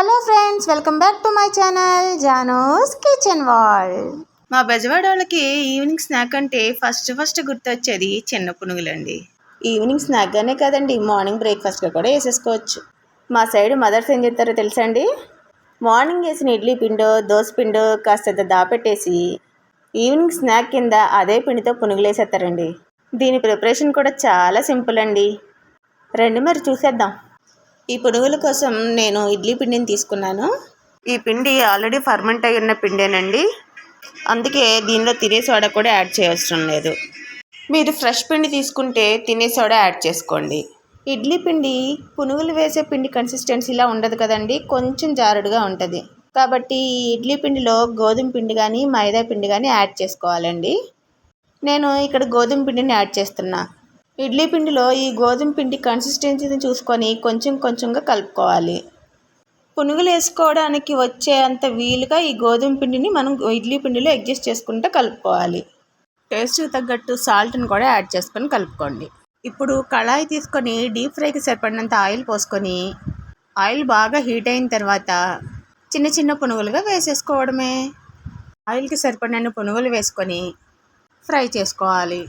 Hello friends, welcome back to my channel Janu's kitchen world. మా బెజవాడ వాళ్ళకి evening snack అంటే first గుర్తొచ్చేది చిన్న పునుగులండి. ఈవినింగ్ స్నాక్గానే కదండి, మార్నింగ్ బ్రేక్ఫాస్ట్గా కూడా వేసేసుకోవచ్చు. మా సైడ్ మదర్స్ ఏం చేస్తారో తెలుసా అండి, మార్నింగ్ వేసిన ఇడ్లీ పిండో దోశ పిండో కాస్త దాపెట్టేసి ఈవినింగ్ స్నాక్ కింద అదే పిండితో పునుగులు వేసేస్తారండి. దీని ప్రిపరేషన్ కూడా చాలా సింపుల్ అండి. రండి మరి చూసేద్దాం. ఈ పునుగుల కోసం నేను ఇడ్లీ పిండిని తీసుకున్నాను. ఈ పిండి ఆల్రెడీ ఫర్మెంట్ అయి ఉన్న పిండేనండి, అందుకే దీనిలో తినే సోడా కూడా యాడ్ చేయవసరం లేదు. మీరు ఫ్రెష్ పిండి తీసుకుంటే తినే సోడా యాడ్ చేసుకోండి. ఇడ్లీ పిండి పునుగులు వేసే పిండి కన్సిస్టెన్సీలా ఉండదు కదండి, కొంచెం జారుడుగా ఉంటుంది. కాబట్టి ఈ ఇడ్లీ పిండిలో గోధుమ పిండి కానీ మైదా పిండి కానీ యాడ్ చేసుకోవాలండి. నేను ఇక్కడ గోధుమ పిండిని యాడ్ చేస్తున్నా. ఇడ్లీ పిండిలో ఈ గోధుమ పిండి కన్సిస్టెన్సీని చూసుకొని కొంచెంగా కలుపుకోవాలి. పునుగులు వేసుకోవడానికి వచ్చే అంత వీలుగా ఈ గోధుమ పిండిని మనం ఇడ్లీ పిండిలో అడ్జస్ట్ చేసుకుంటూ కలుపుకోవాలి. టేస్ట్కి తగ్గట్టు సాల్ట్ని కూడా యాడ్ చేసుకొని కలుపుకోండి. ఇప్పుడు కళాయి తీసుకొని డీప్ ఫ్రైకి సరిపడినంత ఆయిల్ పోసుకొని ఆయిల్ బాగా హీట్ అయిన తర్వాత చిన్న పునుగులుగా వేసేసుకోవడమే. ఆయిల్కి సరిపడిన పునుగులు వేసుకొని ఫ్రై చేసుకోవాలి.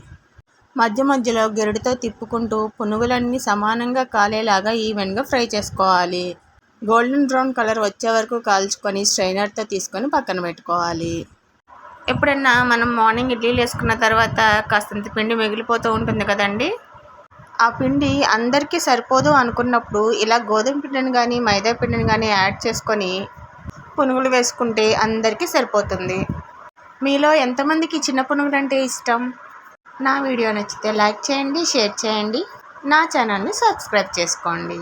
మధ్యలో గెరటితో తిప్పుకుంటూ పునుగులన్నీ సమానంగా కాలేలాగా ఈవెన్గా ఫ్రై చేసుకోవాలి. గోల్డెన్ బ్రౌన్ కలర్ వచ్చే వరకు కాల్చుకొని స్ట్రైనర్తో తీసుకొని పక్కన పెట్టుకోవాలి. ఎప్పుడన్నా మనం మార్నింగ్ ఇడ్లీలు వేసుకున్న తర్వాత కాస్తంత పిండి మిగిలిపోతూ ఉంటుంది కదండి, ఆ పిండి అందరికీ సరిపోదు అనుకున్నప్పుడు ఇలా గోధుమ పిండిని కానీ మైదా పిండిని కానీ యాడ్ చేసుకొని పునుగులు వేసుకుంటే అందరికీ సరిపోతుంది. మీలో ఎంతమందికి చిన్న పునుగులు అంటే ఇష్టం? నా వీడియో నచ్చితే లైక్ చేయండి, షేర్ చేయండి, నా ఛానల్ని సబ్స్క్రైబ్ చేసుకోండి.